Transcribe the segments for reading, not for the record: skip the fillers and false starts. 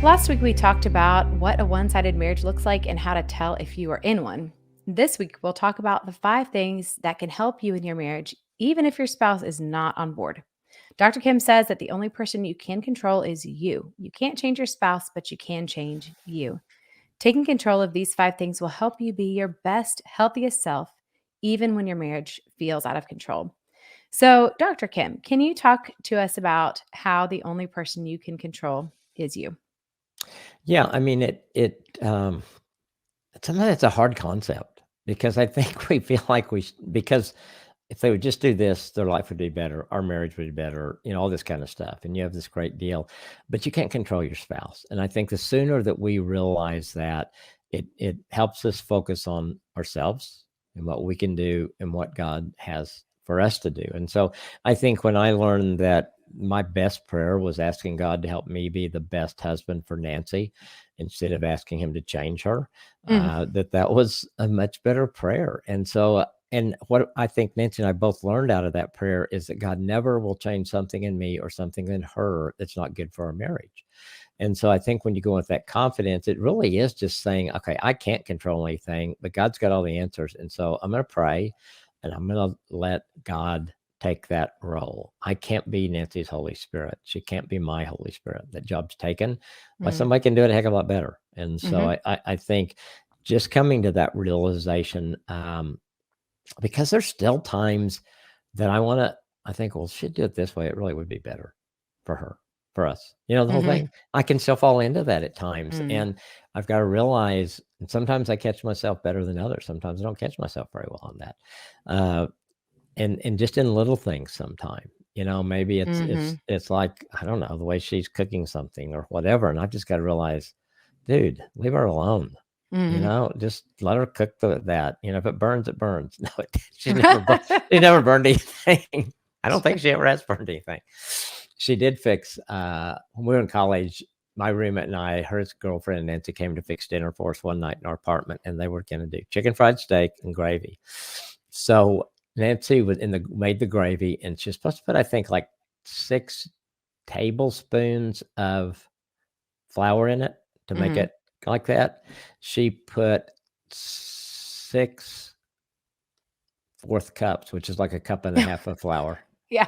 Last week, we talked about what a one-sided marriage looks like and how to tell if you are in one. This week, we'll talk about the 5 things that can help you in your marriage, even if your spouse is not on board. Dr. Kim says that the only person you can control is you. You can't change your spouse, but you can change you. Taking control of these 5 things will help you be your best, healthiest self, even when your marriage feels out of control. So, Dr. Kim, can you talk to us about how the only person you can control is you? Yeah, I mean, sometimes it's a hard concept because I think we feel like because if they would just do this, their life would be better, our marriage would be better, all this kind of stuff. And you have this great deal, but you can't control your spouse. And I think the sooner that we realize that, it helps us focus on ourselves and what we can do and what God has for us to do. And so I think when I learned that my best prayer was asking God to help me be the best husband for Nancy instead of asking him to change her, Mm, that was a much better prayer. And what I think Nancy and I both learned out of that prayer is that God never will change something in me or something in her that's not good for our marriage. And so I think when you go with that confidence, it really is just saying, okay, I can't control anything, but God's got all the answers. And so I'm going to pray and I'm going to let God take that role. I can't be Nancy's Holy Spirit. She can't be my Holy Spirit. That job's taken. But mm, somebody can do it a heck of a lot better. And so mhm. I think just coming to that realization, because there's still times that I think, well, she'd do it this way. It really would be better for her, for us. The whole Mhm. thing. I can still fall into that at times. Mm. And I've got to realize, and sometimes I catch myself better than others. Sometimes I don't catch myself very well on that. Uh, and just in little things sometime, maybe Mhm. it's like, I don't know, the way she's cooking something or whatever. And I've just got to realize, dude, leave her alone. Mhm. Just let her cook that. If it burns, it burns. No, she never burned anything. I don't think she ever has burned anything. She did fix, when we were in college, my roommate and I, her girlfriend Nancy, came to fix dinner for us one night in our apartment, and they were going to do chicken fried steak and gravy. So Nancy made the gravy, and she's supposed to put, I think, like 6 tablespoons of flour in it to make Mhm. it like that. She put 6 fourth cups, which is like a cup and a half of flour. Yeah.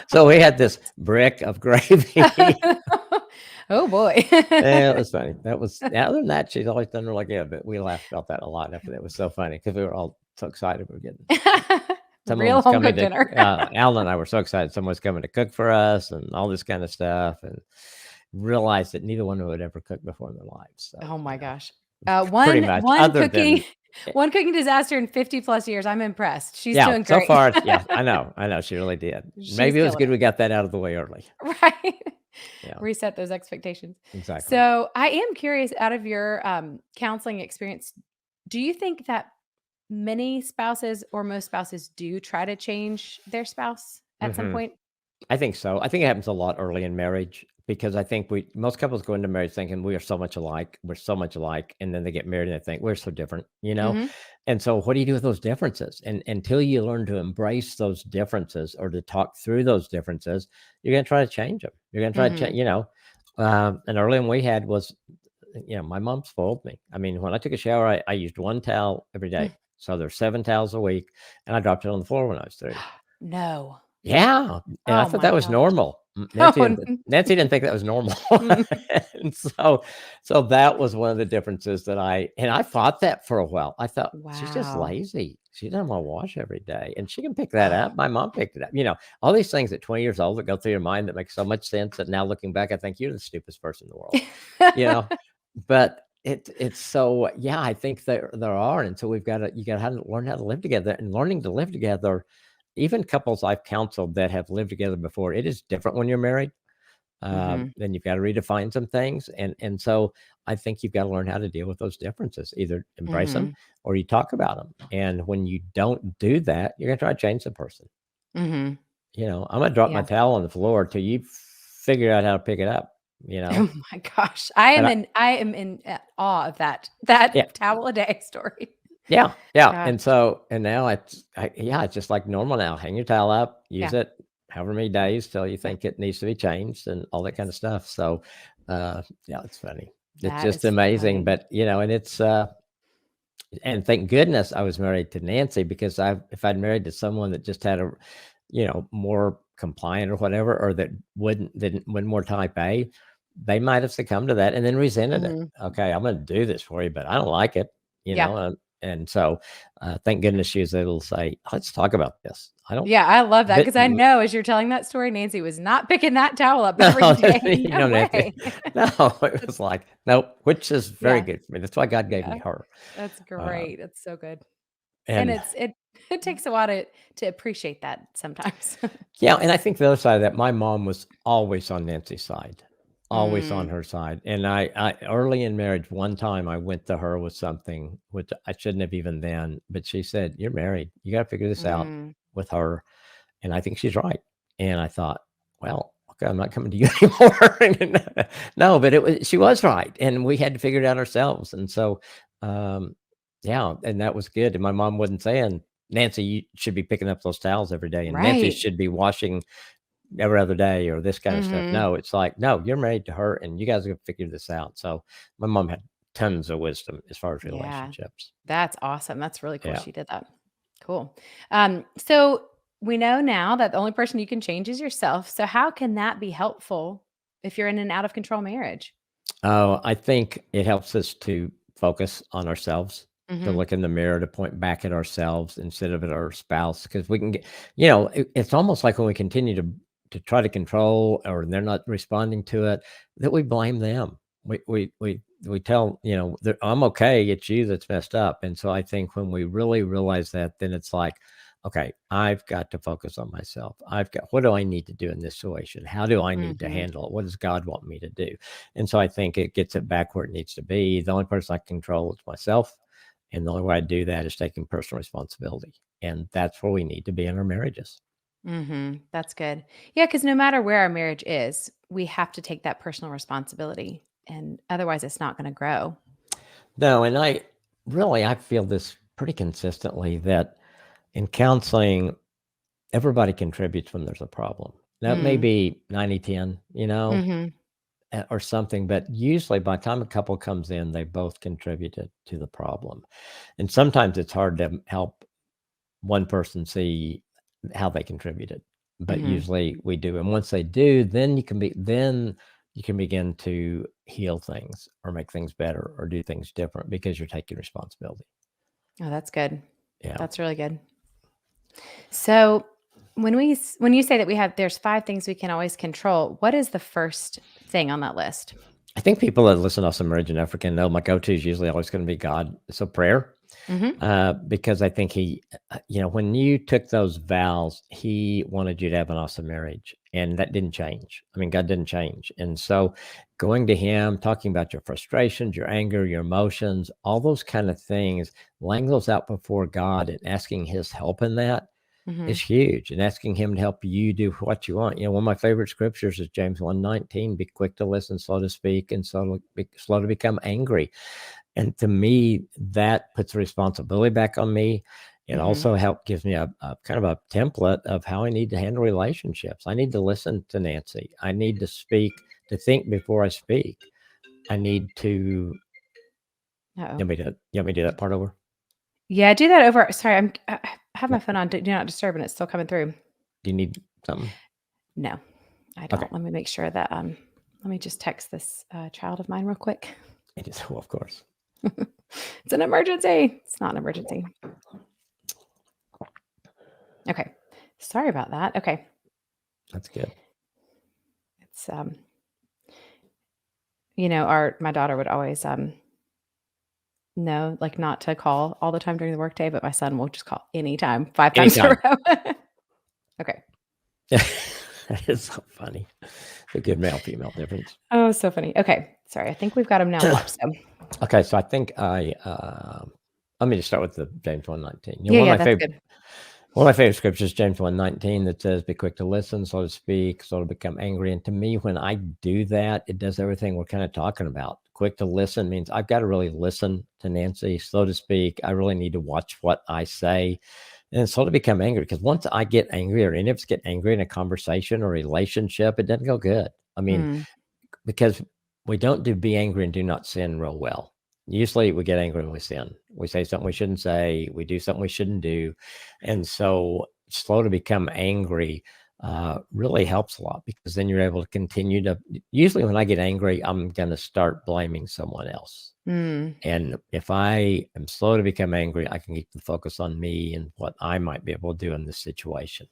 So we had this brick of gravy. Oh, boy. Yeah, it was funny. Other than that, she's always done really good, but we laughed about that a lot after that. It was so funny because we were all so excited we were getting someone Real was home coming cooked to, dinner. Alan and I were so excited someone was coming to cook for us and all this kind of stuff, and realized that neither one would ever cook before in their lives. So, Oh my gosh. pretty One much one other cooking than, eh, one cooking disaster in 50 plus years. I'm impressed. She's yeah, doing so great. far, yeah, I know, she really did. She's Maybe it was killing good it. we got that out of the way early. Right. Yeah, Reset those expectations. exactly. So, I am curious out of your, counseling experience, do you think that many spouses or most spouses do try to change their spouse at some Mhm. point? I think so. I think it happens a lot early in marriage because I think most couples go into marriage thinking we are so much alike. We're so much alike. And then they get married and they think we're so different. Mhm. And so what do you do with those differences? And until you learn to embrace those differences or to talk through those differences, you're going to try to change them. You're going to try to Mhm. change. An early one we had was, my mom spoiled me. I mean, when I took a shower, I used one towel every day. Mm. So there's 7 towels a week, and I dropped it on the floor when I was through. No. Yeah, and I Oh thought my that was gosh. normal. Oh, Nancy didn't think that was normal. mm. And so that was one of the differences I fought that for a while. I thought, "She's just Wow. lazy. She doesn't wanna wash every day, and she can pick that up." My mom picked it up. All these things at 20 years old that go through your mind that make so much sense that now looking back, I think you're the stupidest person in the world, you know? But it's so, yeah, I think there are, and so you gotta learn how to live together, and learning to live together, even couples I've counseled that have lived together before, it is different when you're married. Mhm. Then you've got to redefine some things, and so I think you've got to learn how to deal with those differences. Either embrace them Mhm. or you talk about them. And when you don't do that, you're gonna try to change the person. Mhm. I'm gonna drop my Yeah. towel on the floor till you figure out how to pick it up. Oh my gosh. I And am I, in awe of that yeah, towel a day story. yeah. Gosh. And now it's just like normal now. Hang your towel up, use Yeah. it however many days till you Yeah. think it needs to be changed and all that kind of stuff. So, Yeah, it's funny. It's That just is amazing, funny. but, and it's, and thank goodness I was married to Nancy because if I'd married to someone that just had a, more compliant or whatever, or that wouldn't more type A, they might have succumbed to that and then resented it. Mhm. Okay, I'm going to do this for you, but I don't like it, Yeah. and so thank goodness she was able to say, let's talk about this. I don't, Yeah, I love that but because I know as you're telling that story, Nancy was not picking that towel up no, every day. No Nancy, way. no, it That's was like, nope, which is very yeah, good for me. That's why God gave yeah. me her. That's Uh, great. That's so good. And and it takes a while to appreciate that sometimes. Yeah, and I think the other side of that, my mom was always on Nancy's side, always on Mm, her side. And I early in marriage, one time I went to her with something, which I shouldn't have even then, but she said, "You're married. You got to figure this out mm. with her." And I think she's right. And I thought, well, okay, I'm not coming to you anymore. And, no, but she was right, and we had to figure it out ourselves. And so, um, yeah, and that was good. And my mom wasn't saying, Nancy, you should be picking up those towels every day, and Nancy Right. should be washing every other day or this kind of stuff. Mhm. No, it's like, no, you're married to her, and you guys are gonna figure this out. So my mom had tons of wisdom as far as Yeah. relationships. That's awesome. That's really cool Yeah. she did that. Cool. So we know now that the only person you can change is yourself. So how can that be helpful if you're in an out of control marriage? Oh, I think it helps us to focus on ourselves, to Mhm. look in the mirror, to point back at ourselves instead of at our spouse, because we can get, it's almost like when we continue to try to control or they're not responding to it, that we blame them. We tell, I'm okay, it's you that's messed up. And so I think when we really realize that, then it's like, okay, I've got to focus on myself. What do I need to do in this situation? How do I need to Mhm. handle it? What does God want me to do? And so I think it gets it back where it needs to be. The only person I can control is myself. And the only way I do that is taking personal responsibility. And that's where we need to be in our marriages. Mhm. That's good. Yeah, because no matter where our marriage is, we have to take that personal responsibility, and otherwise it's not gonna grow. No, and I feel this pretty consistently that in counseling, everybody contributes when there's a problem. Now, it may Mm. be 90-10, Mhm. or something, but usually by the time a couple comes in, they both contributed to the problem. And sometimes it's hard to help one person see how they contributed, but Mhm. usually we do. And once they do, then you can begin to heal things or make things better or do things different because you're taking responsibility. Oh, that's good. Yeah. That's really good. So, when you say that there's 5 things we can always control, what is the first thing on that list? I think people that listen to us in Marriage and African know my go-to is usually always going to be God. So prayer, Mhm. because I think when you took those vows, he wanted you to have an awesome marriage, and that didn't change. I mean, God didn't change. And so going to him, talking about your frustrations, your anger, your emotions, all those kind of things, laying those out before God and asking his help in that is Mhm. huge, and asking him to help you do what you want. One of my favorite scriptures is James 1:19, be quick to listen, slow to speak, and slow to become angry. And to me, that puts the responsibility back on me. It Mhm. also gives me a kind of a template of how I need to handle relationships. I need to listen to Nancy. I need to think before I speak. I need to, Uh-oh. you want me to do that part over? Yeah, do that over sorry, I have my phone on do not disturb and it's still coming through. Do you need something? No, I Okay. don't. Let me make sure that, let me just text this, child of mine real quick. It is, well, of course. It's an emergency. It's not an emergency. Okay. Sorry about that. Okay. That's good. It's, our my daughter would always, know, like, not to call all the time during the workday, but my son will just call anytime, 5 times in a Anytime. row. Okay. That is so funny. The good male female difference. Oh, so funny. Okay. Sorry. I think we've got him now locked, so Okay, so I think let me just start with the James 1:19. yeah, yeah, that's good. One of my favorite scriptures, James 1:19, that says, "Be quick to listen, slow to speak, slow to become angry." And to me, when I do that, it does everything we're kind of talking about. Quick to listen means I've got to really listen to Nancy. Slow to speak, I really need to watch what I say. And slow to become angry, because once I get angry, or any of us get angry in a conversation or relationship, it doesn't go good. I mean, Mm, because we don't do be angry and do not sin real well. Usually we get angry when we sin. We say something we shouldn't say, we do something we shouldn't do. And so slow to become angry really helps a lot, because then you're able to continue to. Usually when I get angry, I'm going to start blaming someone else. Mm. And if I am slow to become angry, I can keep the focus on me and what I might be able to do in this situation.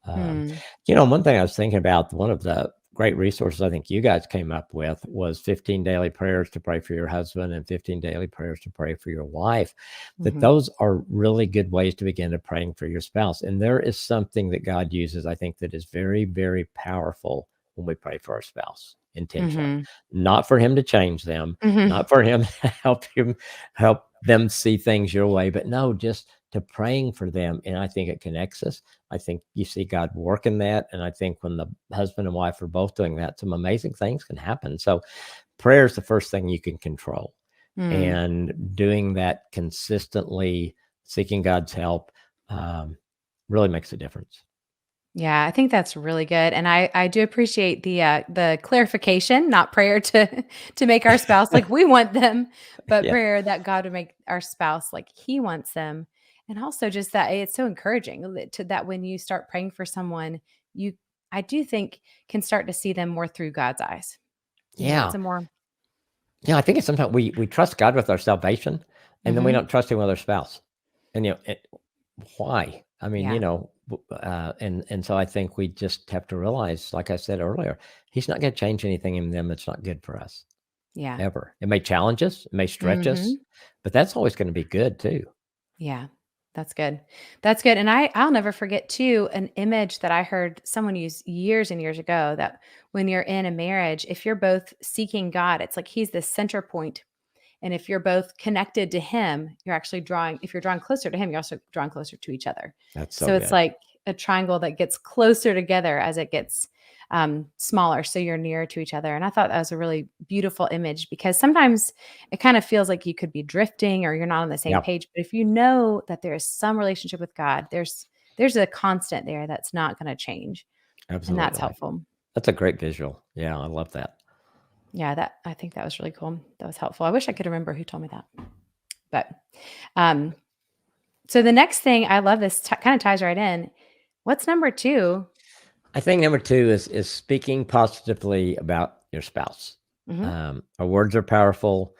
Um, Mm. One thing I was thinking about, one of the great resources I think you guys came up with was 15 daily prayers to pray for your husband and 15 daily prayers to pray for your wife. That Mhm. those are really good ways to begin to praying for your spouse. And there is something that God uses, I think, that is very, very powerful when we pray for our spouse intentionally. Mhm. Not for him to change them, Mhm. not for him to help them see things your way, but no, just to praying for them. And I think it connects us. I think you see God working that. And I think when the husband and wife are both doing that, some amazing things can happen. So prayer is the first thing you can control. Mm. And doing that consistently, seeking God's help, um, really makes a difference. Yeah, I think that's really good, and I do appreciate the clarification, not prayer to to make our spouse like we want them, but Yeah. prayer that God would make our spouse like He wants them, and also just that it's so encouraging to that when you start praying for someone, you I do think can start to see them more through God's eyes. It's Yeah. a more Yeah. I think it's sometimes we trust God with our salvation, and then we Mhm. don't trust him with our spouse. And, why? I mean, Yeah, and so I think we just have to realize, like I said earlier, he's not going to change anything in them that's not good for us yeah. ever. It may challenge us, it may stretch us, Mhm. but that's always going to be good too. Yeah, that's good. That's good, and I'll never forget too an image that I heard someone use years and years ago that when you're in a marriage, if you're both seeking God, it's like He's the center point, and if you're both connected to Him, you're actually drawing. If you're drawing closer to Him, you're also drawing closer to each other. That's so So it's good. like a triangle that gets closer together as it gets smaller. So you're nearer to each other. And I thought that was a really beautiful image because sometimes it kind of feels like you could be drifting or you're not on the same Yeah, page. But if you know that there is some relationship with God, there's a constant there that's not going to change. And that's absolutely. helpful. That's a great visual. Yeah, I love that. Yeah, that I think that was really cool. That was helpful. I wish I could remember who told me that. But um so the next thing I love this kind of ties right in. What's number 2? I think number two is speaking positively about your spouse. Mhm. Our words are powerful.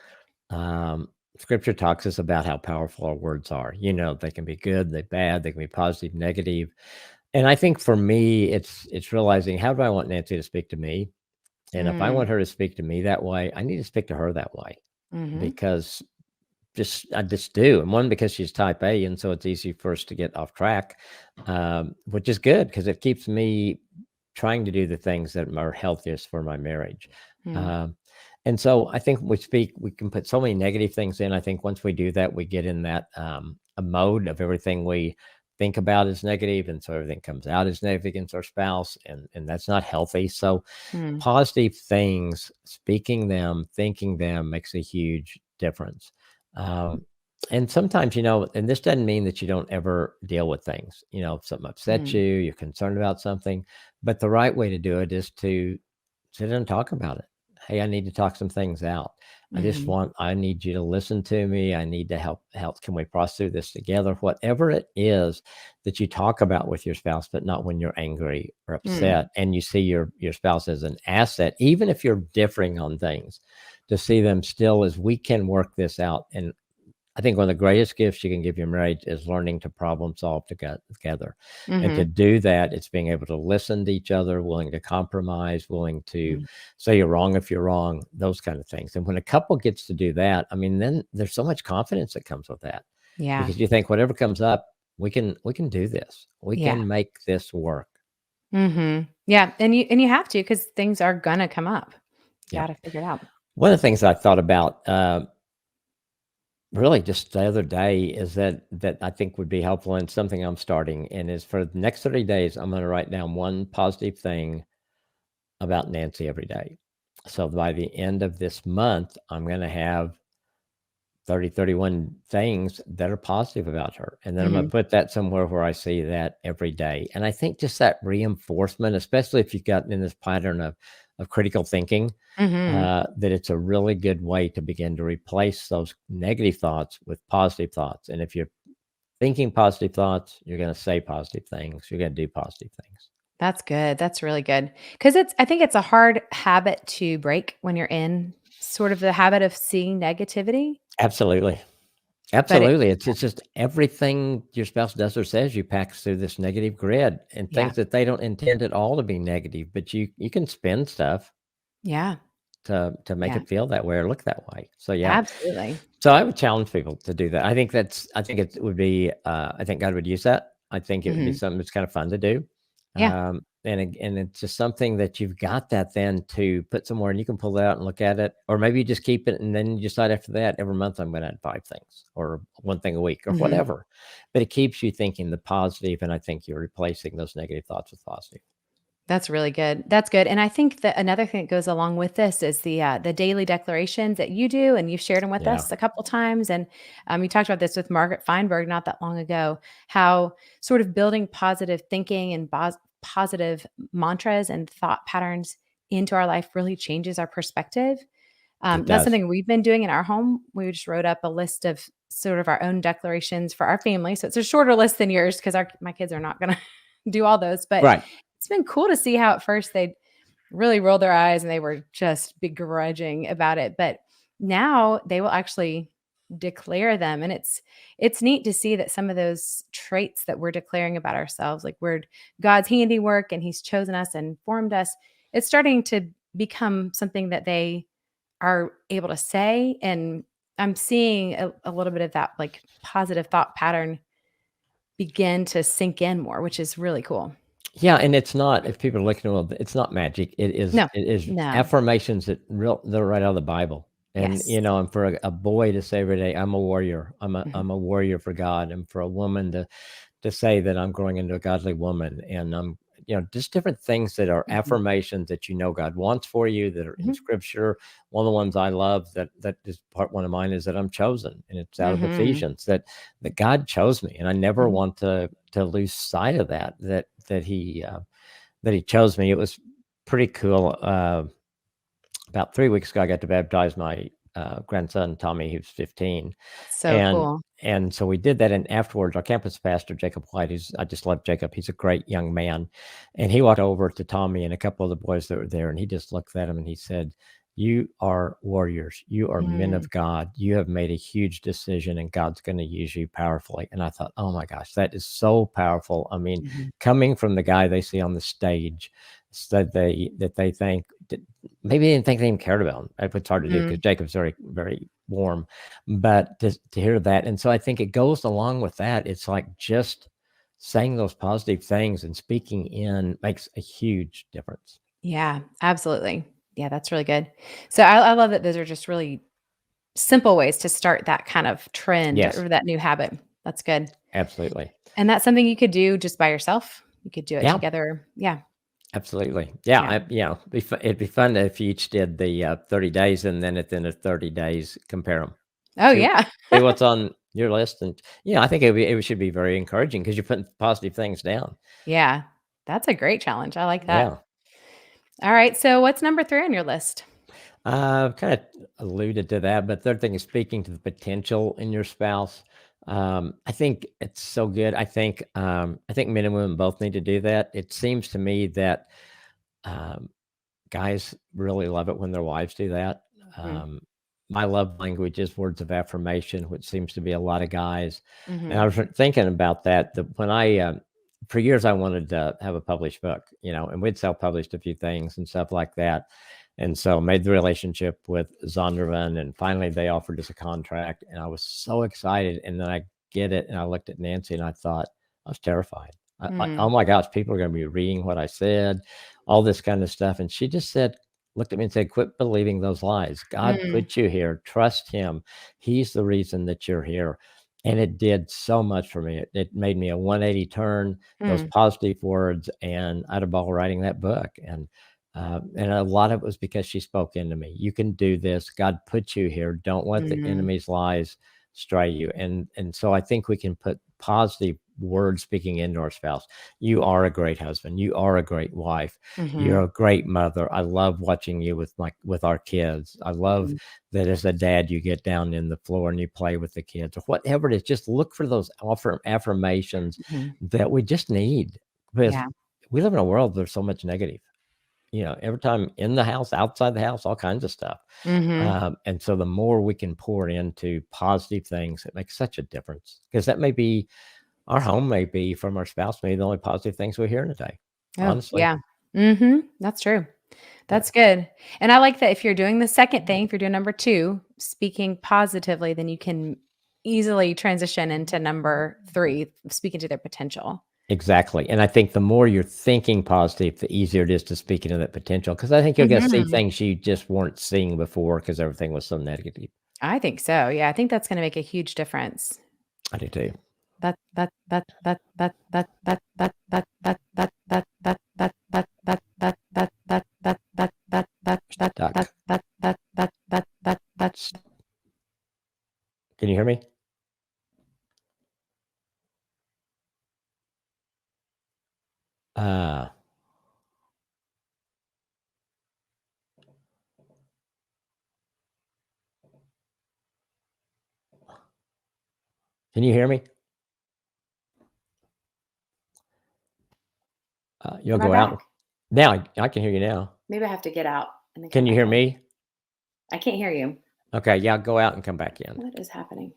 Scripture talks us about how powerful our words are. They can be good, they bad, they can be positive, negative. And I think for me, it's realizing, how do I want Nancy to speak to me? And if I Mm. want her to speak to me that way, I need to speak to her that way, Mhm. because I just do. And one, because she's type A, and so it's easy for us to get off track, which is good because it keeps me trying to do the things that are healthiest for my marriage. Mm. Um, and so I think we can put so many negative things in. I think once we do that, we get in that a mode of everything we think about is negative, and so everything comes out as negative against our spouse, and that's not healthy. So Mm. positive things, speaking them, thinking them makes a huge difference. Um, and sometimes, and this doesn't mean that you don't ever deal with things. If something upsets you, Mm. you're concerned about something, but the right way to do it is to sit and talk about it. Hey, I need to talk some things out. Mhm. I need you to listen to me. I need to help. Can we process through this together? Whatever it is that you talk about with your spouse, but not when you're angry or Mm. upset, and you see your spouse as an asset, even if you're differing on things, to see them still as, we can work this out. And I think one of the greatest gifts you can give your marriage is learning to problem solve together. And to Mhm. do that, it's being able to listen to each other, willing to compromise, willing to Mm. say you're wrong if you're wrong, those kind of things. And when a couple gets to do that, I mean, then there's so much confidence that comes with that, Yeah. because you think, whatever comes up, we can do this. We Yeah. can make this work. Mhm. Yeah, and you have to because things are gonna come up. You Yeah. gotta figure it out. One of the things I thought about, really just the other day, is that I think would be helpful, and something I'm starting, and is, for the next 30 days, I'm going to write down one positive thing about Nancy every day. So by the end of this month, I'm going to have 31 things that are positive about her. And then I'm going to Mhm. put that somewhere where I see that every day. And I think just that reinforcement, especially if you've gotten in this pattern of of critical thinking, Mhm. that it's a really good way to begin to replace those negative thoughts with positive thoughts. And if you're thinking positive thoughts, you're going to say positive things. You're going to do positive things. That's good. That's really good. Because I think it's a hard habit to break when you're in sort of the habit of seeing negativity, Absolutely. but Absolutely. It's just everything your spouse does or says you packs through this negative grid and yeah. things that they don't intend at all to be negative, but you can spin stuff Yeah. to make Yeah. it feel that way or look that way. So yeah. Absolutely. So I would challenge people to do that. I think it would be I think God would use that. I think it would be Mhm. something that's kind of fun to do. Yeah. And it's just something that you've got that then to put somewhere and you can pull it out and look at it, or maybe you just keep it and then you decide after that every month I'm going to add 5 things or one thing a week or Mhm. whatever. But it keeps you thinking the positive, and I think you're replacing those negative thoughts with positive. That's really good. That's good, and I think that another thing that goes along with this is the daily declarations that you do, and you've shared them with Yeah, us a couple times, and, you talked about this with Margaret Feinberg not that long ago, how sort of building positive thinking and positive mantras and thought patterns into our life really changes our perspective. it That's does. something we've been doing in our home. We just wrote up a list of sort of our own declarations for our family, so it's a shorter list than yours because our my kids are not gonna do all those, but Right. it's been cool to see how at first they really rolled their eyes and they were just begrudging about it, but now they will actually declare them, and it's neat to see that some of those traits that we're declaring about ourselves, like we're God's handiwork and he's chosen us and formed us, it's starting to become something that they are able to say, and I'm seeing a little bit of that, like, positive thought pattern begin to sink in more, which is really cool. Yeah, and it's not, if people are looking, well, it's not magic. No. It is No. affirmations they're right out of the Bible. And Yes. and for a boy to say every day, I'm a warrior. Mhm. I'm a warrior for God. And for a woman to say that I'm growing into a godly woman, and I'm, just different things that are Mhm. affirmations that God wants for you, that are in Mhm. scripture. One of the ones I love that is part one of mine is that I'm chosen, and it's out of Mhm. Ephesians, that God chose me, and I never Mhm. want to lose sight of that he chose me. It was pretty cool. About 3 weeks ago, I got to baptize my grandson Tommy. He was 15, That's so and cool. so we did that. And afterwards, our campus pastor Jacob White, I just love Jacob. He's a great young man, and he walked over to Tommy and a couple of the boys that were there, and he just looked at him and he said, "You are warriors. You are men Mm. of God. You have made a huge decision, and God's going to use you powerfully." And I thought, oh my gosh, that is so powerful. I mean, Mhm. coming from the guy they see on the stage, that they think maybe they didn't think they even cared about him. It's hard to do because Mm. Jacob's very, very warm, but to hear that, and so I think it goes along with that. It's like just saying those positive things and speaking in makes a huge difference. Yeah, absolutely. Yeah, that's really good. So I love that those are just really simple ways to start that kind of trend Yes, or that new habit. That's good. absolutely. And that's something you could do just by yourself. You could do it Yeah, together. Yeah. absolutely. Yeah, Yeah. it'd be fun if you each did the 30 days, and then at the end of 30 days, compare them. Oh, See yeah. see what's on your list, and I think it should be very encouraging because you're putting positive things down. Yeah. That's a great challenge. I like that. Yeah. All right. So what's number 3 on your list? I've kind of alluded to that, but third thing is speaking to the potential in your spouse. I think it's so good. I think men and women both need to do that. It seems to me that um, guys really love it when their wives do that. Mm. Um, my love language is words of affirmation, which seems to be a lot of guys. And I Mhm. was thinking about that when for years, I wanted to have a published book, and we'd self-published a few things and stuff like that. And so made the relationship with Zondervan, and finally they offered us a contract, and I was so excited. And then I get it, and I looked at Nancy, and I thought, I was terrified. Oh Mm. my gosh, people are going to be reading what I said, all this kind of stuff. And she just looked at me and said, "Quit believing those lies. God Mm. put you here. Trust him. He's the reason that you're here." And it did so much for me. It made me a 180 turn, those Mm. positive words, and I had a ball writing that book. And a lot of it was because she spoke into me. You can do this. God put you here. Don't let the Mhm. enemy's lies stray you. And so I think we can put positive words speaking into our spouse. You are a great husband. You are a great wife. Mhm. You're a great mother. I love watching you with our kids. I love Mhm. that as a dad, you get down in the floor and you play with the kids or whatever it is. Just look for those affirmations Mhm. that we just need because Yeah. we live in a world there's so much negative. Every time in the house, outside the house, all kinds of stuff. Mhm. And so the more we can pour into positive things, it makes such a difference because that may be our home, may be from our spouse, maybe the only positive things we hear in a day. Oh, Honestly, yeah. Mhm. That's true. yeah, That's good. And I like that if you're doing the second thing, if you're doing number 2, speaking positively, then you can easily transition into number 3, speaking to their potential. exactly. And I think the more you're thinking positive, the easier it is to speak into that potential because I think you'll get to see Mhm. things you just weren't seeing before because everything was so negative. I think so. Yeah, I think that's gonna make a huge difference. I do too. Stuck. S- Can you hear me? Uh, can you hear me? You'll Am I go out. back? Now I can hear you now. Maybe I have to get out and then come Can you back hear in. me? I can't hear you. Okay, yeah, go out and come back in. What is happening?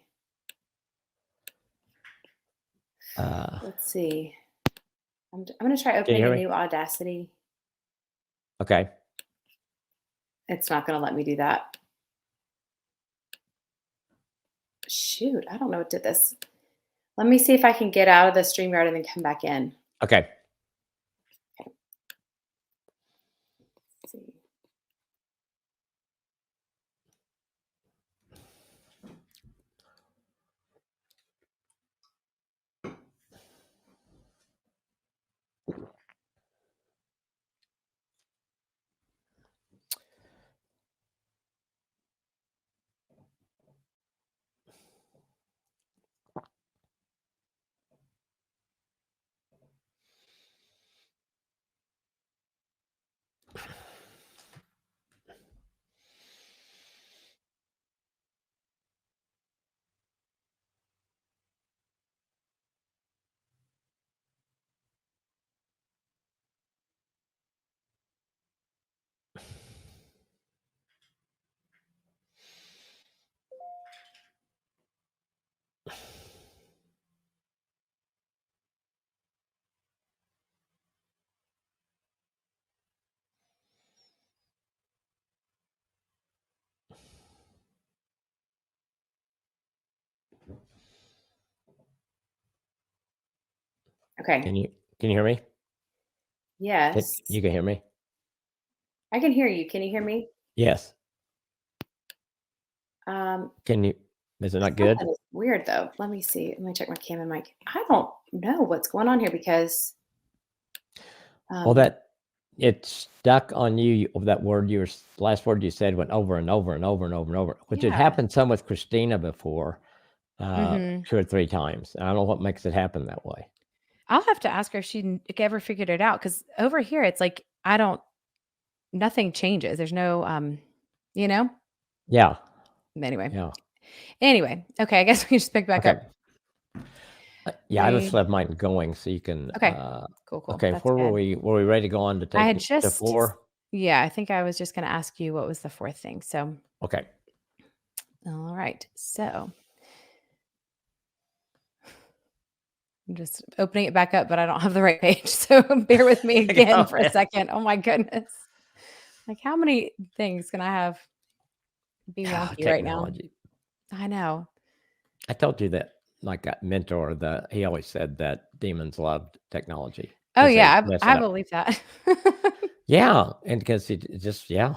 Uh, Let's see. I'm gonna try can you opening hear a me? new Audacity. Okay. It's not gonna let me do that. Shoot, I don't know what did this. Let me see if I can get out of the StreamYard and then come back in. Okay. Okay, let's see. Can Okay. you can you hear me? Yes. You can hear me? I can hear you. Can you hear me? Yes. Um, Can you is it not good? Something is weird though. Let me see. Let me check my cam and mic. I don't know what's going on here because Well, um that it's stuck on you. That word last word you said went over and over and over and over and over, which had yeah. happened some with Christina before, Mhm. 2 or 3 times. I don't know what makes it happen that way. I'll have to ask her if ever figured it out because over here it's like I don't nothing changes. There's no you know? Yeah, Anyway. yeah. Anyway, okay, I guess we can just pick back Okay. up. Yeah, I just We left mine going so you can, Okay. Cool, cool. okay, That's where were good. we? Were we ready to go on to I had take to just 4? yeah, I think I was just gonna ask you what was the 4th thing. So, Okay. all right. So, I'm just opening it back up, but I don't have the right page. So, bear with me Go again for a ahead. second. Oh my goodness. Like how many things can I have be wonky right now? Technology. I know. I told you that my mentor, he always said that demons loved technology Oh because they yeah, mess it I up. believe that. Yeah, and because it just yeah.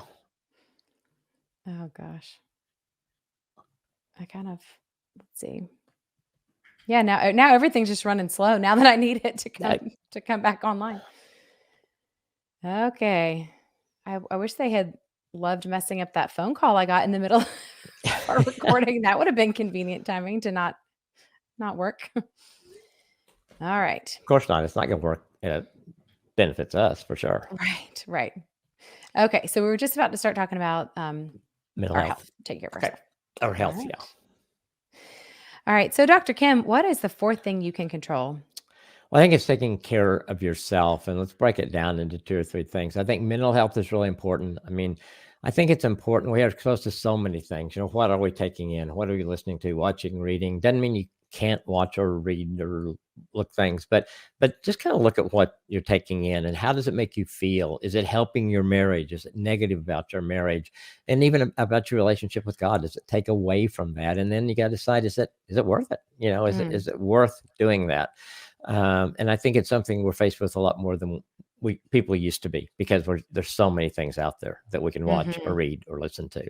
Oh gosh. I kind of let's see. Yeah, now everything's just running slow now that I need it I to come back online. Okay. I wish they had loved messing up that phone call I got in the middle of our recording. That would have been convenient timing to not work. All right. Of course not. It's not going to work. It benefits us for sure. Right. Right. Okay. So we were just about to start talking about Mental our health. health. Take care of Okay. ourselves. Our All health, yeah. right. All right. So, Dr. Kim, what is the fourth thing you can control? Well, I think it's taking care of yourself, and let's break it down into 2 or 3 things. I think mental health is really important. I mean, I think it's important. We are exposed to so many things. What are we taking in? What are we listening to, watching, reading? Doesn't mean you can't watch or read or look things, but just kind of look at what you're taking in and how does it make you feel? Is it helping your marriage? Is it negative about your marriage? And even about your relationship with God, does it take away from that? And then you got to decide, is it worth it? Mm, Is it worth doing that? And I think it's something we're faced with a lot more than we people used to be because there's so many things out there that we can watch or mhm, read or listen to.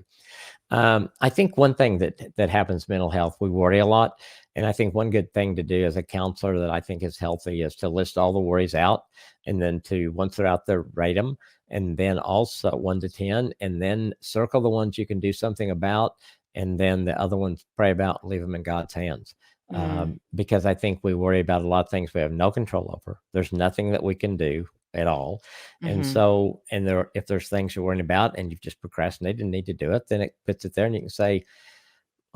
I think one thing that happens mental health, we worry a lot, and I think one good thing to do as a counselor that I think is healthy is to list all the worries out, and then to once they're out there, rate them, and then also 1 to 10, and then circle the ones you can do something about, and then the other ones pray about and leave them in God's hands. mm, Because I think we worry about a lot of things we have no control over. There's nothing that we can do at all. And mhm, so, if there's things you're worrying about and you've just procrastinated and need to do it, then it puts it there and you can say,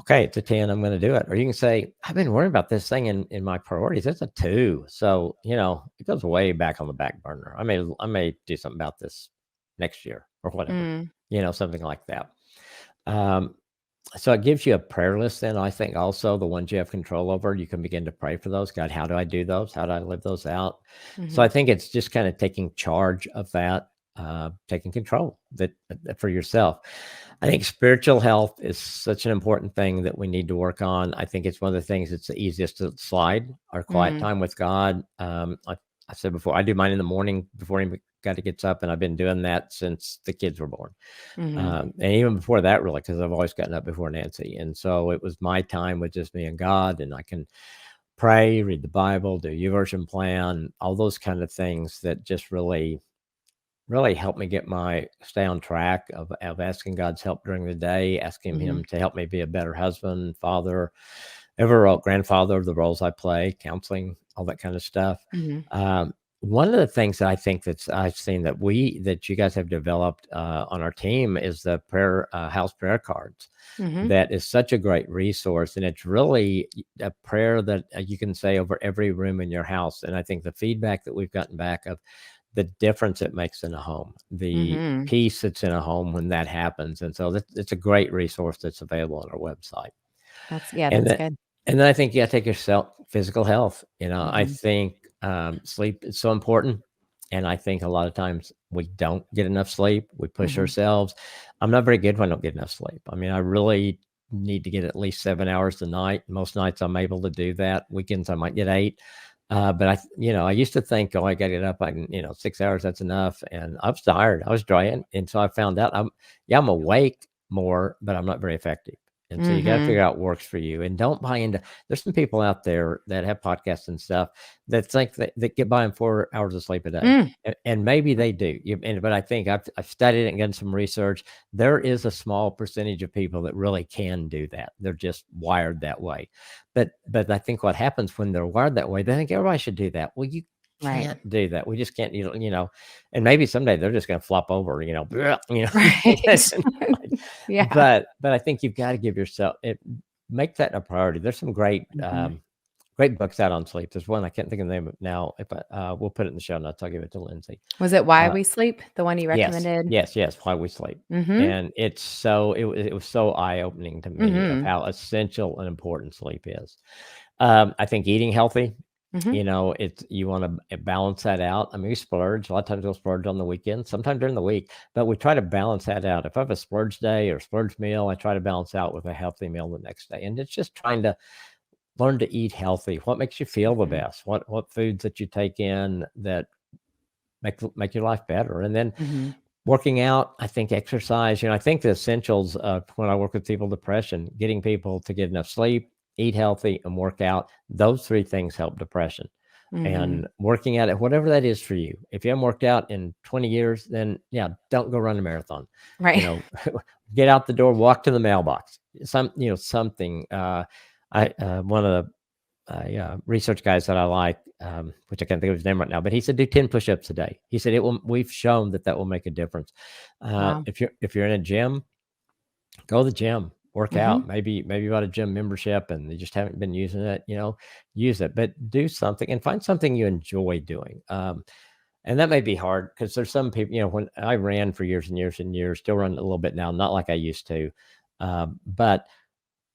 okay, it's a 10, I'm going to do it. Or you can say, I've been worrying about this thing in my priorities. It's a 2. So, it goes way back on the back burner. I may do something about this next year or whatever, mm, something like that. Um, so it gives you a prayer list then, I think also the ones you have control over, you can begin to pray for those. God, how do I do those? How do I live those out? So I mhm, think it's just kind of taking charge of that, taking control for yourself. I think spiritual health is such an important thing that we need to work on. I think it's one of the things that's the easiest to slide, our quiet mm, time with God. I said before, I do mine in the morning before anybody gets up, and I've been doing that since the kids were born. mhm, And even before that, really, because I've always gotten up before Nancy. And so it was my time with just me and God, and I can pray, read the Bible, do YouVersion plan, all those kind of things that just really help me stay on track of asking God's help during the day, asking mhm, Him to help me be a better husband, father, ever grandfather, the roles I play, counseling, all that kind of stuff. mhm, Um, One of the things that I think I've seen that you guys have developed on our team is the prayer house prayer cards. mhm, That is such a great resource, and it's really a prayer that you can say over every room in your house. And I think the feedback that we've gotten back of the difference it makes in a home, the mhm. peace that's in a home when that happens, and so it's a great resource that's available on our website. Yeah, And that's then good. and then I think you gotta take yourself physical health, I Mhm, think, sleep is so important, and I think a lot of times we don't get enough sleep, we push mhm, ourselves. I'm not very good when I don't get enough sleep. I mean, I really need to get at least 7 hours a night. Most nights I'm able to do that. Weekends, I might get 8. But I used to think, "Oh, I gotta get up, 6 hours, that's enough," and I was tired, I was drained, and so I found out I'm awake more, but I'm not very effective. And so you gotta mhm. figure out what works for you, and don't buy into there's some people out there that have podcasts and stuff that think that get by in 4 hours of sleep a day, Mm, and maybe they do, but I think I've studied it and done some research. There is a small percentage of people that really can do that. They're just wired that way. But I think what happens when they're wired that way, they think everybody should do that. Well, you right. can't do that. We just can't, and maybe someday they're just gonna flop over, Right. Yeah. but I think you've got to give yourself it make that a priority. There's some Mhm. great books out on sleep. There's one I can't think of the name of it now. If we'll put it in the show notes, I'll give it to Lindsay. Was it Why Uh, We Sleep, the one you yes, recommended? yes, yes. Why we sleep, Mhm, and it was so eye opening to me of mhm, how essential and important sleep is. I think eating healthy, mhm, it's you want to balance that out. I mean, we splurge. A lot of times we'll splurge on the weekend, sometimes during the week, but we try to balance that out. If I have a splurge day or splurge meal, I try to balance out with a healthy meal the next day. And it's just trying to learn to eat healthy. What makes you feel the mhm, best? What foods that you take in that make your life better? And then mhm. working out, I think exercise, I think the essentials when I work with people with depression, getting people to get enough sleep, eat healthy, and work out, those 3 things help depression. Mhm. And working at it, whatever that is for you. If you haven't worked out in 20 years, then yeah, don't go run a marathon. You Right. know, get out the door, walk to the mailbox. Something. I One of research guys that I like, which I can't think of his name right now, but he said do 10 push-ups a day. He said it will. We've shown that will make a difference. Wow. If you're in a gym, go to the gym, work Mhm. out. Maybe you got a gym membership and you just haven't been using it. Use it, but do something and find something you enjoy doing. And that may be hard because there's some people. When I ran for years and years and years, still run a little bit now, not like I used to, but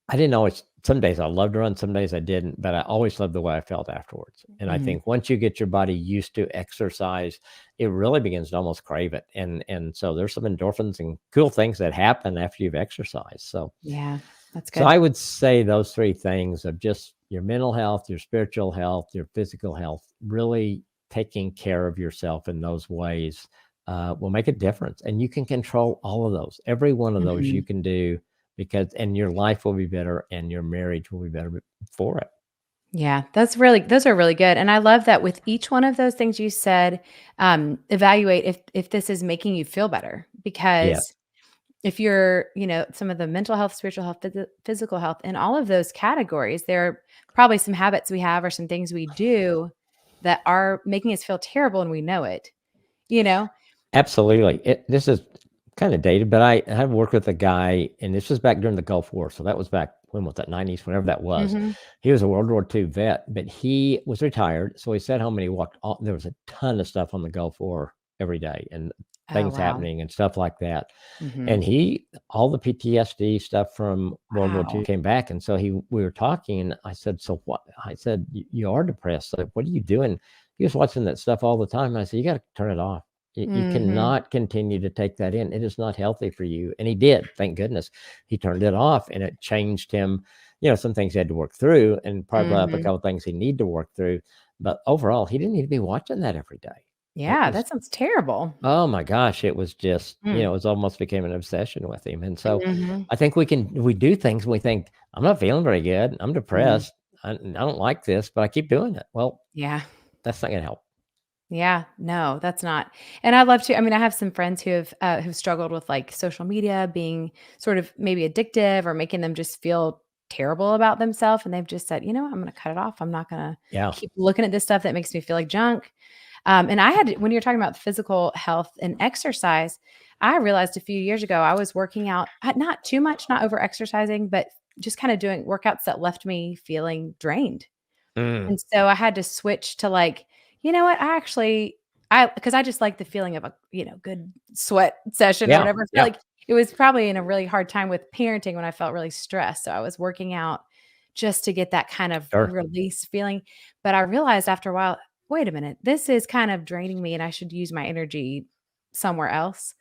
I didn't always. Some days I loved to run, some days I didn't, but I always loved the way I felt afterwards. And I Mhm. think once you get your body used to exercise, it really begins to almost crave it. And so there's some endorphins and cool things that happen after you've exercised. So Yeah, that's so good. I would say those three things of just your mental health, your spiritual health, your physical health, really taking care of yourself in those ways will make a difference. And you can control all of those. Every one of those you Mhm. can do and your life will be better and your marriage will be better for it. Yeah, those are really good, and I love that with each one of those things you said, evaluate if this is making you feel better, Yeah, because if you're, some of the mental health, spiritual health, physical health, in all of those categories, there are probably some habits we have or some things we do that are making us feel terrible and we know it, you know? absolutely. This is kind of dated, but I have worked with a guy, and this was back during the Gulf War. So that was back when was that, 90s, whenever that was. Mhm. He was a World War II vet, but he was retired. So he sat home and he walked there was a ton of stuff on the Gulf War every day and Oh, things wow. happening and stuff like that. Mhm. And all the PTSD stuff from World War II Wow. came back. And so we were talking, and I said, so what? I said, you are depressed. So what are you doing? He was watching that stuff all the time. And I said, you got to turn it off. You Mhm. cannot continue to take that in. It is not healthy for you. And he did, thank goodness. He turned it off and it changed him. Some things he had to work through and probably brought up a Mhm. couple things he need to work through. But overall, he didn't need to be watching that every day. It Yeah, was that sounds terrible. Oh my gosh, it was just, Mm. it was almost became an obsession with him. And so Mhm. I think we do things and we think, I'm not feeling very good. I'm Mhm. depressed. I don't like this, but I keep doing it. Well, Yeah. that's not gonna help. Yeah, no, that's not. And I love to. I mean, I have some friends who've struggled with like social media being sort of maybe addictive or making them just feel terrible about themselves, and they've just said, I'm going to cut it off. I'm not going to Yeah. keep looking at this stuff that makes me feel like junk. And I had when you're talking about physical health and exercise, I realized a few years ago I was working out, not too much, not over exercising, but just kind of doing workouts that left me feeling drained. Mm. And so I had to switch to like, you know what? I because I just like the feeling of a, good sweat session or Yeah. whatever. I feel Yeah. like it was probably in a really hard time with parenting when I felt really stressed. So I was working out just to get that kind of Sure. release feeling. But I realized after a while, wait a minute, this is kind of draining me and I should use my energy somewhere else.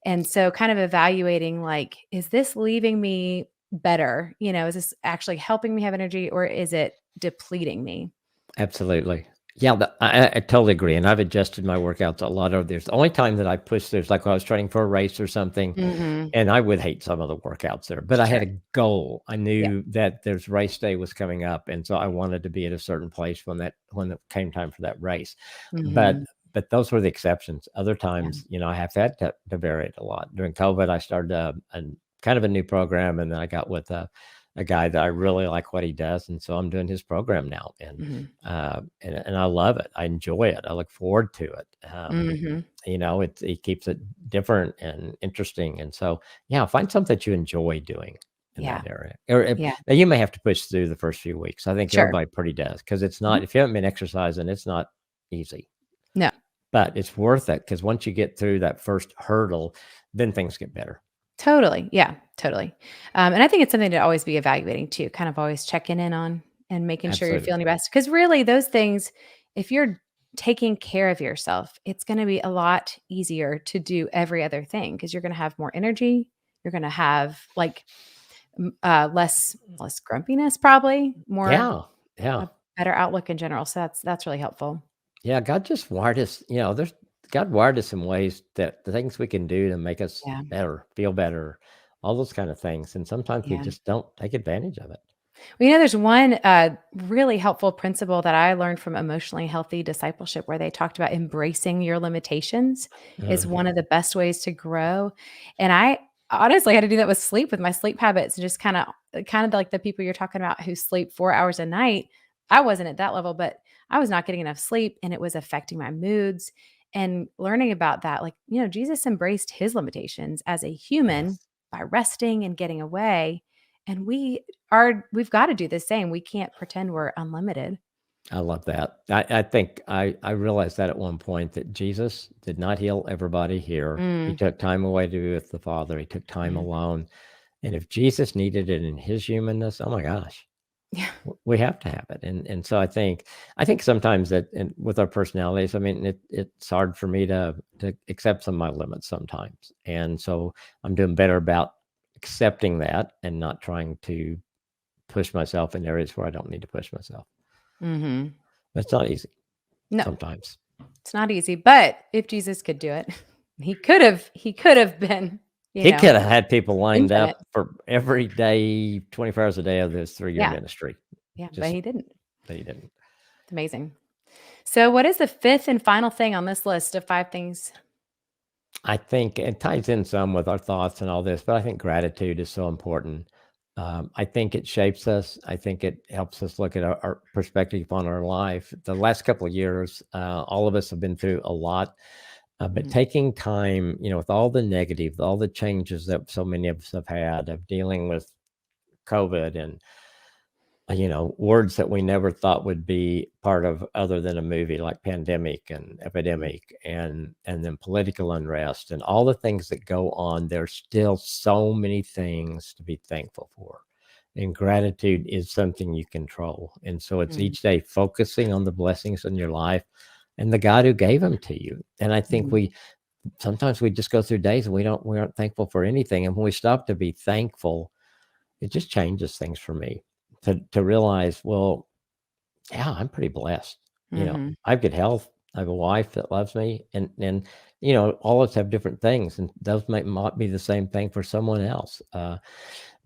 And so kind of evaluating like, is this leaving me better? Is this actually helping me have energy or is it depleting me? Absolutely. Yeah, I totally agree, and I've adjusted my workouts a lot over there's the only time that I push there's like when I was training for a race or something, Mhm. and I would hate some of the workouts there, but I had Sure. a goal. I Yeah. knew that there's race day was coming up, and so I wanted to be at a certain place when it came time for that race. But Mhm. but those were the exceptions. Other Yeah. times, I have had to vary it a lot. During COVID, I started a kind of a new program, and then I got with a guy that I really like what he does, and so I'm doing his program now, Mhm. and I love it. I enjoy it. I look forward to it. Mhm. It keeps it different and interesting, and so yeah, find something that you enjoy doing in Yeah. that area. Or Yeah. now you may have to push through the first few weeks. I think Sure. everybody pretty does because it's Mhm. not if you haven't been exercising, it's not easy, No. but it's worth it because once you get through that first hurdle, then things get better. Totally. Yeah, totally. And I think it's something to always be evaluating too, kind of always checking in on and making sure you're Absolutely. feeling your best. Because really, those things, if you're taking care of yourself, it's going to be a lot easier to do every other thing because you're going to have more energy. You're going to have like less grumpiness, probably more Yeah. Yeah. a better outlook in general. So that's really helpful. Yeah, God just wired us, there's God wired us in ways that the things we can do to make us Yeah. better, feel better, all those kind of things. And sometimes we Yeah. just don't take advantage of it. Well, there's one really helpful principle that I learned from emotionally healthy discipleship where they talked about embracing your limitations is Mm. one of the best ways to grow. And I honestly had to do that with sleep, with my sleep habits, and just kind of like the people you're talking about who sleep 4 hours a night. I wasn't at that level, but I was not getting enough sleep and it was affecting my moods. And learning about that, like, Jesus embraced his limitations as a human Yes. by resting and getting away. And we've got to do the same. We can't pretend we're unlimited. I love that. I think I realized that at one point that Jesus did not heal everybody here. He Mm, took time away to be with the Father. He took time mhm. alone. And if Jesus needed it in his humanness, oh my gosh, Yeah. we have to have it. And so I think sometimes that and with our personalities, I mean, it's hard for me to accept some of my limits sometimes. And so I'm doing better about accepting that and not trying to push myself in areas where I don't need to push myself. Hmm. It's not easy No, sometimes. it's not easy. But if Jesus could do it, he could have been, He coulda had people lined infinite. up for every day, 24 hours a day of this 3-year Yeah. ministry. Yeah. But Just he didn't. that he didn't. It's amazing. So, what is the fifth and final thing on this list of five things? I think it ties in some with our thoughts and all this, but I think gratitude is so important. I think it shapes us. I think it helps us look at our perspective on our life. The last couple of years, all of us have been through a lot, but Mhm, taking time, with all the negative, all the changes that so many of us have had of dealing with COVID and words that we never thought would be part of other than a movie like pandemic and mhm, epidemic and then political unrest and all the things that go on. There's still so many things to be thankful for. And gratitude is something you control. And so it's mhm, each day focusing on the blessings in your life and the God who gave them to you. And I think mhm, we sometimes we just go through days and we aren't thankful for anything. And when we stop to be thankful, it just changes things for me to realize, well, yeah, I'm pretty blessed. mhm, I have good health. I have a wife that loves me, and all of us have different things, and those might not be the same thing for someone else.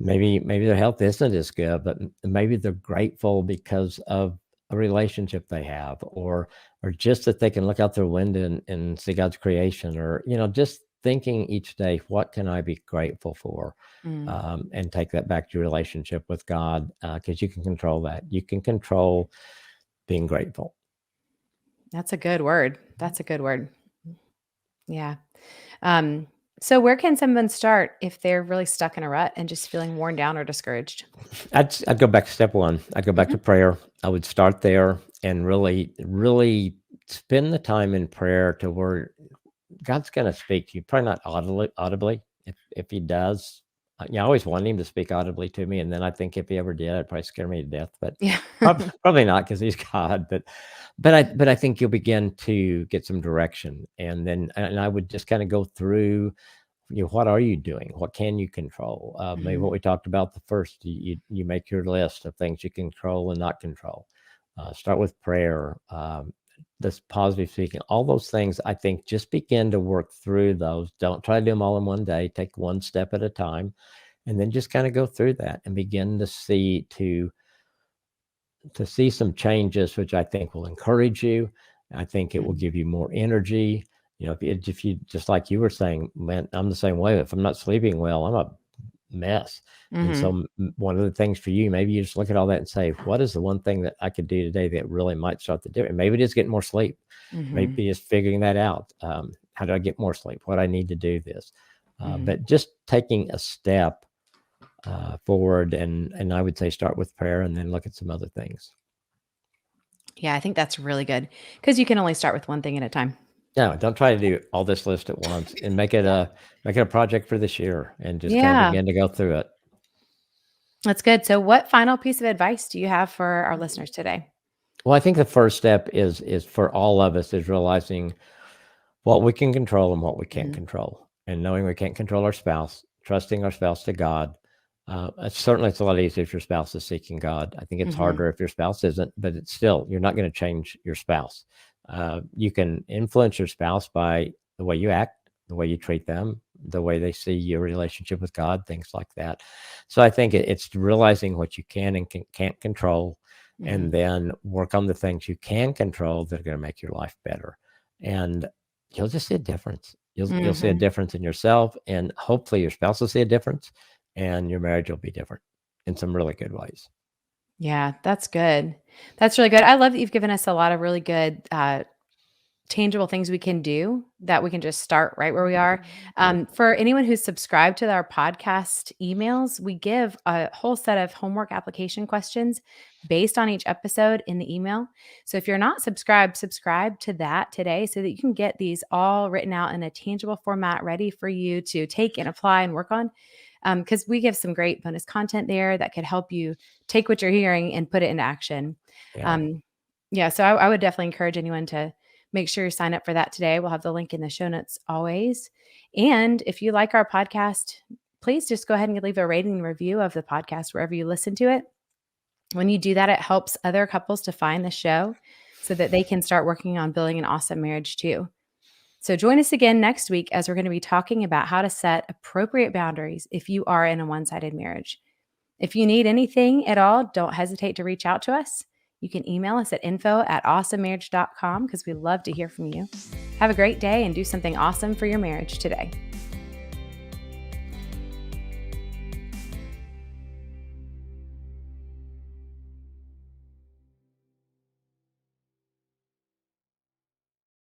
Maybe their health isn't as good, but maybe they're grateful because of a relationship they have, or just that they can look out their window and see God's creation, or just thinking each day, what can I be grateful for? mm. And take that back to your relationship with God, because you can control that. You can control being grateful. That's a good word. That's a good word. Yeah. Um, so where can someone start if they're really stuck in a rut and just feeling worn down or discouraged? I'd go back to step one. I'd go back Mhm. to prayer. I would start there and really, really spend the time in prayer to where God's going to speak to you. Probably not audibly. If He does, I always wanted Him to speak audibly to me, and then I think if He ever did, it'd probably scare me to death. But Yeah. probably not because He's God. But I think you'll begin to get some direction, and I would just kind of go through. What are you doing? What can you control? Maybe Mhm, what we talked about the first. You make your list of things you control and not control. Start with prayer. This positive speaking, all those things. I think just begin to work through those. Don't try to do them all in one day. Take one step at a time, and then just kind of go through that and begin to see some changes, which I think will encourage you. I think it will mhm, give you more energy. If you just like you were saying, man, I'm the same way. If I'm not sleeping well, I'm a mess. And so mhm, one of the things for you, maybe you just look at all that and say, what is the one thing that I could do today that really might start the difference? Maybe it is getting more sleep. mhm, Maybe it's figuring that out. How do I get more sleep? What I need to do this. mhm. But just taking a step forward, and I would say start with prayer and then look at some other things. Yeah, I think that's really good because you can only start with one thing at a time. No, don't try to do all this list at once and Yeah. make it a project for this year and just kind of Yeah, begin to go through it. that's good. So what final piece of advice do you have for our listeners today? Well, I think the first step is for all of us is realizing what we can control and what we can't Mhm, control, and knowing we can't control our spouse, trusting our spouse to God. Certainly, it's a lot easier if your spouse is seeking God. I think it's mhm, harder if your spouse isn't, but it's still you're not going to change your spouse. You can influence your spouse by the way you act, the way you treat them, the way they see your relationship with God, things like that. So I think it's realizing what you can and can't control, mhm. and then work on the things you can control that are going to make your life better. And you'll just see a difference. You'll see a Mhm. difference in yourself, and hopefully your spouse will see a difference, and your marriage will be different in some really good ways. Yeah, that's good. That's really good. I love that you've given us a lot of really good, tangible things we can do that we can just start right where we are. Right. For anyone who's subscribed to our podcast emails, we give a whole set of homework application questions based on each episode in the email. So if you're not subscribed, subscribe to that today so that you can get these all written out in a tangible format ready for you to take and apply and work on. Because we give some great bonus content there that could help you take what you're hearing and put it into action. Yeah. Um, yeah, so I would definitely encourage anyone to make sure you sign up for that today. We'll have the link in the show notes always. And if you like our podcast, please just go ahead and leave a rating and review of the podcast wherever you listen to it. When you do that, it helps other couples to find the show so that they can start working on building an awesome marriage too. So join us again next week as we're going to be talking about how to set appropriate boundaries if you are in a one-sided marriage. If you need anything at all, don't hesitate to reach out to us. You can email us at info@awesomemarriage.com because we love to hear from you. Have a great day and do something awesome for your marriage today.